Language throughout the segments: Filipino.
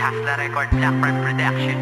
Hustler Record, Black Prime Production.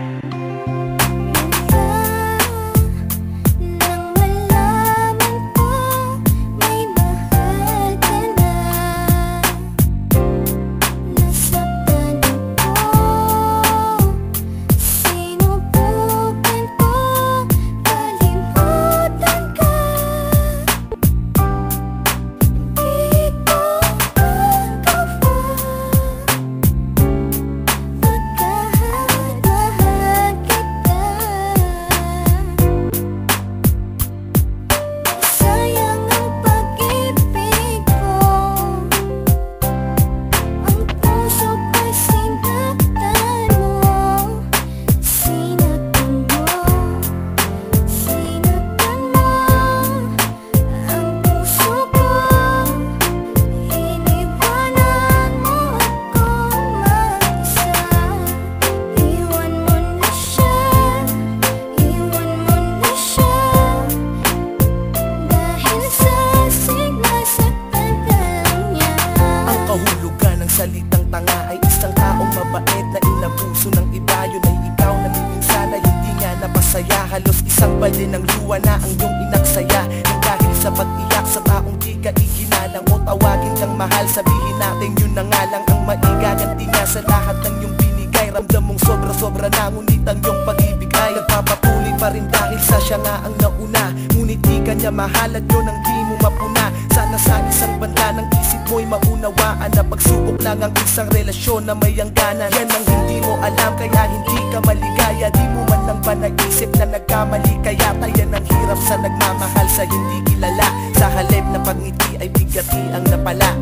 Salitang tanga ay isang taong mabait na inabuso ng iba. Yun ay ikaw na minsan ay hindi nga napasaya. Halos isang balde ng luwa na ang iyong inaksaya. Nang dahil sa pag-iyak sa taong di ka iginalang o tawagin kang mahal, sabihin natin yun na nga lang ang maigaganti nga sa lahat ng iyong binigay. Ramdam mong sobra-sobra na, ngunit ang iyong pag-ibig ay nagpapatuloy pa rin dahil sa siya nga ang nauna. Ngunit di ka niya mahal at yun ang di mo mapuna. Sana sa isang banda ng isip mo'y maunawaan na pagsubok lang ang isang relasyon na may hangganan. Yan ang hindi mo alam kaya hindi ka maligaya. Di mo man lang ba naisip na nagkamali, kaya tayan ang hirap sa nagmamahal sa hindi kilala. Sa halip na pagngiti ay bigati ang napala.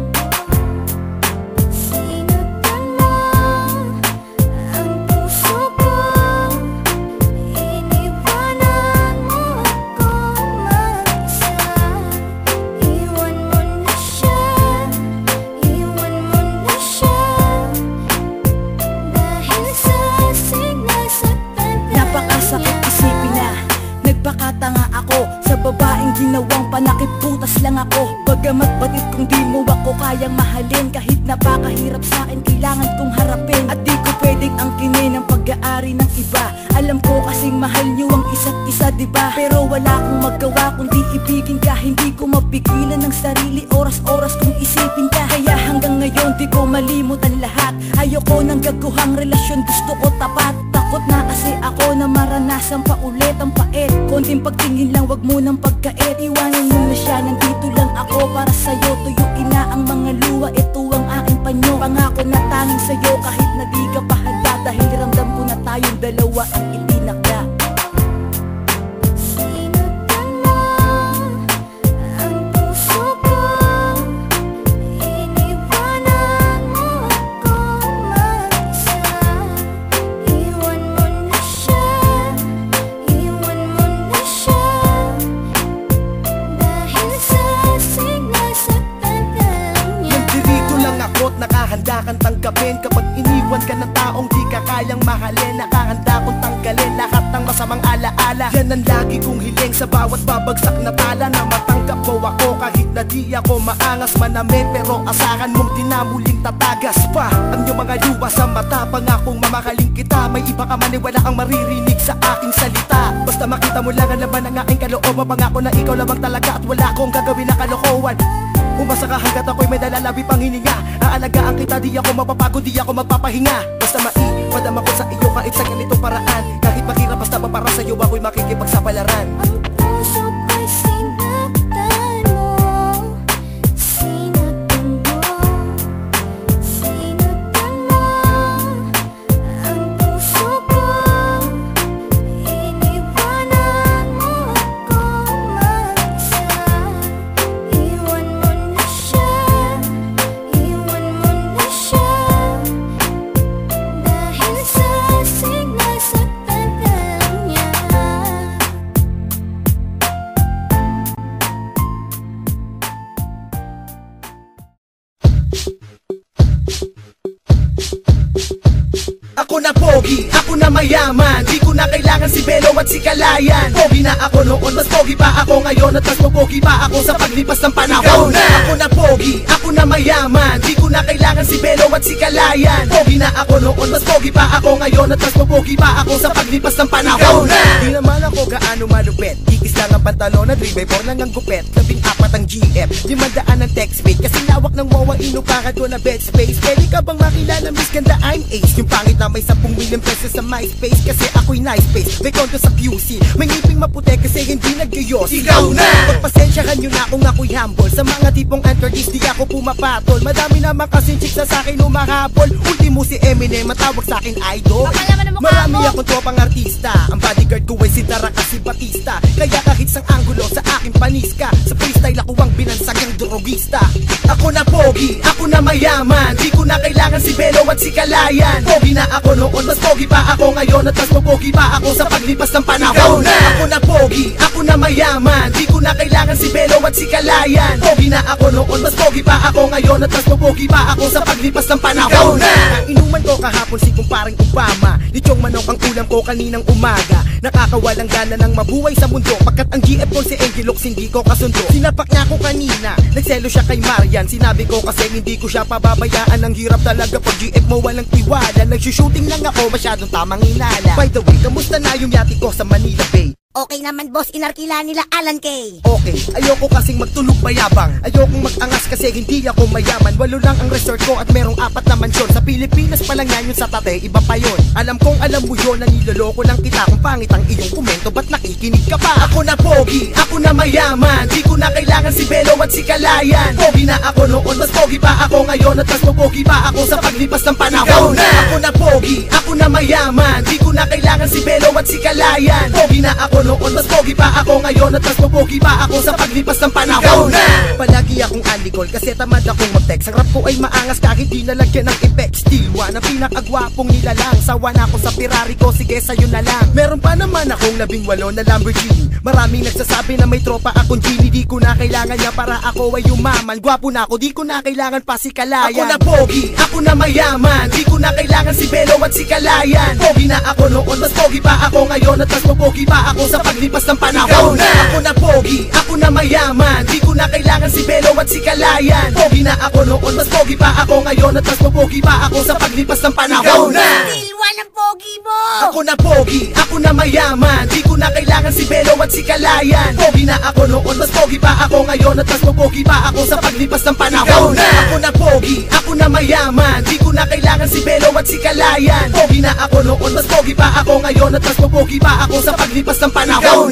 Nagpakatanga ako sa babaeng ginawang panakip, butas lang ako. Bagamat batid kung di mo ako kayang mahalin, kahit napakahirap sa akin kailangan kong harapin. At di ko pwedeng angkinin ang pag-aari ng iba. Alam ko kasing mahal niyo ang isa't isa, diba? Pero wala akong magawa kundi ibigin ka. Hindi ko mapigilan ng sarili, oras-oras kung isipin ka. Kaya hanggang ngayon di ko malimutan lahat. Ayoko ng gaguhang relasyon, gusto ko tapat. Takot na kasi ako na maranasan pa ulit ang pait. Konting pagtingin lang, wag mo nang pagkait. Iwanan mo na siya, nandito lang ako para sa'yo. Tuyuin na ang mga luha, ito ang aking panyo. Pangako na tanging sa'yo kahit na di ka pa handa. Dahil ramdam ko na tayong dalawa ang itinakda. Nakahanda kang tanggapin kapag iniwan ka ng taong di ka kayang mahalin. Nakahanda kong tanggalin lahat ng masamang alaala. Yan ang lagi kong hiling sa bawat babagsak na pala, na matanggap mo ako kahit na di ako maangas manamit. Pero asahan mong di na muling tatagas pa ang iyong mga luha sa mata. Pangakong mamahalin kita, may iba ka man, wala kang maririnig sa aking salita. Basta makita mo lang ang laman ng aking kalooban. Pangako na ikaw lamang talaga at wala akong gagawin na kalokohan. Umasa ka hanggat ako'y may dalalabi pang hininga. Aalagaan kita, di ako mapapagod, di ako magpapahinga. Basta maipadama ko sa iyo kahit sa ganitong paraan. Kahit mahirap basta ba para sa'yo ako'y makikipagsapalaran. Ang puso ko'y sinaktan mo, sinaktan mo, sinaktan mo. Ang puso ko, iniwanan mo ako mag-isa. Iwan mo na siya, iwan mo na siya. Dahil sa sinasaktan ka niya. Ako na pogi, ako na na mayaman, di ko na kailangan si Belo at si Kalayan. Pogi na ako noon, mas pogi pa ako ngayon, at mas pogi pa ako sa paglipas ng panahon. Ikaw na! Ako na pogi, ako na mayaman, di ko na kailangan si Belo at si Kalayan. Pogi na ako noon, mas pogi pa ako ngayon, at mas pogi pa ako sa paglipas ng panahon. Ikaw na! Di naman ako gaano malupet, kikis lang ang pantalon at 3x4 lang ang gupet. 14 ang GF, 500 ang text rate, kasi lawak ng wawa inupakan ko na bed space. Pwede ka bang makilala, Miss Ganda, I'm Ace? Yung pangit na may 10 million pesos sa MySpace, kasi ako'y nice face. May konto sa QC, may ngiping maputi kasi hindi nag-gayos. Ikaw na! Pagpasensyahan nyo na kung ako'y humble, sa mga tipong entertainers di ako pumapatol. Madami naman kasing chicks na sa'kin humahabol. Ultimo si Eminem, matawag sa'kin idol. Marami akong tropang artista, ang bodyguard ko ay si Dara kasi Batista. Kaya kahit sang angulo sa aking paniska, sa freestyle ako ang binansag ang drogista. Ako na pogi, ako na mayaman, di ko na kailangan si Belo at si Kalayan. Pogi na ako noon, mas pogi pa ako ngayon, at mas pogi pa ako sa paglipas ng panahon. Ako na pogi, ako na mayaman, di ko na kailangan si Belo at si Kalayan. Pogi na ako noon, mas pogi pa ako ngayon, at mas pogi pa ako sa paglipas ng panahon. Ang inuman ko kahapon si kumparing Obama, lechong manok ang ulam ko kaninang umaga. Nakakawalang gana ng mabuhay sa mundo, pagkat ang GF ko si Angelox hindi ko kasundo. Sinapak niya ako kanina, nagselo siya kay Marian. Sinabi ko kasi hindi ko siya pababayaan. Ang hirap talaga pag GF mo walang tiwala. Nagsushooting lang ako, masyadong tamang hinala. By the way, kamusta na yung yati ko sa Manila Bay? Okay naman boss, inarkila nila Alan K. Okay, ayoko kasing magtulog mayabang, ayokong mag-angas kasi hindi ako mayaman. 8 lang ang resort ko at merong 4 na mansyon. Sa Pilipinas pa lang yan, yung sa Tate, iba pa yon. Alam kong alam mo yun, na niloloko lang kita. Kung pangit ang iyong komento, ba't nakikinig ka pa? Ako na pogi, ako na mayaman, di ko na kailangan si Belo at si Kalayan. Pogi na ako noon, mas pogi pa ako ngayon, at mas pogi pa ako sa paglipas ng panahon. Ako na pogi, ako na mayaman, di ko na kailangan si Belo at si Kalayan. Pogi na ako noon, mas pogi pa ako ngayon, at mas pogi pa ako sa paglipas ng panahon. Palagi akong alikol kasi tamad akong mag-text. Ang rap ko ay maangas kahit di nalagyan ng effects. Still one, ang pinakagwapong nilalang. Sawa na ako sa Ferrari ko, sige sa'yo na lang. Meron pa naman akong 18 na Lamborghini. Maraming nagsasabi na may tropa akong genie. Di ko na kailangan niya para ako ay yumaman. Gwapo na ako, di ko na kailangan pa si Kalayan. Ako na pogi, ako na mayaman, di ko na kailangan si Belo at si Kalayan. Pogi na ako noon, mas pogi pa ako ngayon, at mas pogi pa ako sa paglipas ng panahon. Ako na pogi, ako na mayaman, di ko na kailangan si Belo at si Kalayan. Pogi na ako noon, mas pogi pa ako ngayon, at mas pogi pa ako sa paglipas ng panahon. Still one ang pogi mo. Ako na pogi, ako na mayaman, di ko na kailangan si Belo at si Kalayan. Pogi na ako noon, mas pogi pa ako ngayon, at mas pogi pa ako sa paglipas ng panahon. Ako na pogi, ako na mayaman, di ko na kailangan si Belo at si Kalayan. Pogi na ako noon, mas pogi pa ako ngayon, at mas pogi pa ako sa paglipas ng panahon.